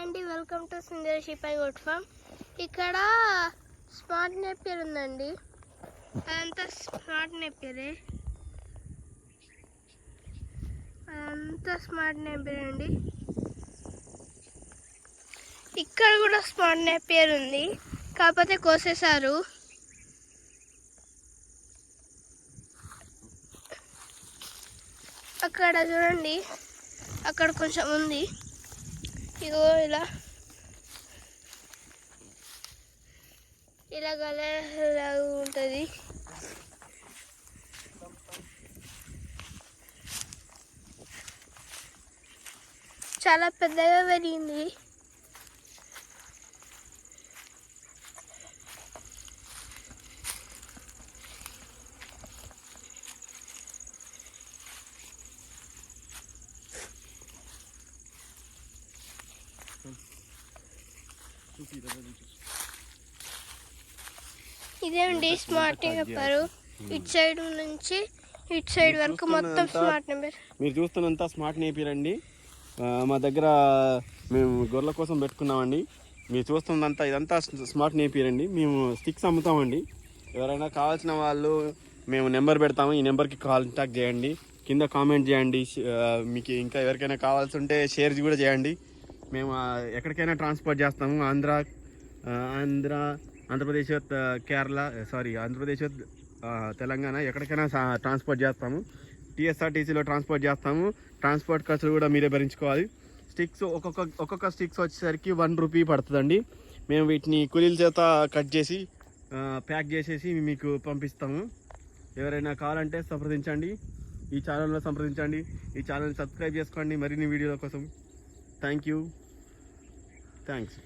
అండి, welcome to Sundara sheep and goat farm. ఇక్కడ smart Napier ఉందండి. అదంతా స్మార్ట్ నేపియరే, అదంతా స్మార్ట్ నేపియర్ అండి. ఇక్కడ కూడా స్మార్ట్ నేపియర్ ఉంది, కాకపోతే కోసేశారు. అక్కడ చూడండి, అక్కడ కొంచెం ఉంది. ఇగో ఇలా ఇలా గలలాగా ఉంటుంది. చాలా పెద్దగా పెరిగింది. ఇదేంటి స్మార్ట్ చెప్పారు. ఇటు సైడ్ నుంచి ఇటు సైడ్ వరకు మొత్తం స్మార్ట్ నేపియర్. మీరు చూస్తున్నంత స్మార్ట్ నేపియర్ అండి. మా దగ్గర మేము గొర్రెల కోసం పెట్టుకున్నామండి. మీరు చూస్తున్నంత ఇదంతా స్మార్ట్ నేపియర్ అండి. మేము స్టిక్స్ అమ్ముతామండి. ఎవరైనా కావాల్సిన వాళ్ళు మేము నెంబర్ పెడతాము. ఈ నెంబర్కి కాంటాక్ట్ చేయండి, కింద కామెంట్ చేయండి. మీకు ఇంకా ఎవరికైనా కావాల్సి ఉంటే షేర్ కూడా చేయండి. మేము ఎక్కడికైనా ట్రాన్స్పోర్ట్ చేస్తాము. ఆంధ్రప్రదేశ్, కేరళ, ఆంధ్రప్రదేశ్, తెలంగాణ ఎక్కడికైనా ట్రాన్స్పోర్ట్ చేస్తాము. టీఎస్ఆర్టీసీలో ట్రాన్స్పోర్ట్ చేస్తాము. ట్రాన్స్పోర్ట్ ఖర్చులు కూడా మీరే భరించుకోవాలి. స్టిక్స్ ఒక్కొక్క స్టిక్స్ వచ్చేసరికి 1 రూపీ పడుతుందండి. మేము వీటిని కూలీల చేత కట్ చేసి ప్యాక్ చేసేసి మీకు పంపిస్తాము. ఎవరైనా కావాలంటే సంప్రదించండి, ఈ ఛానల్లో సంప్రదించండి. ఈ ఛానల్ని సబ్స్క్రైబ్ చేసుకోండి మరిన్ని వీడియోల కోసం. థ్యాంక్స్.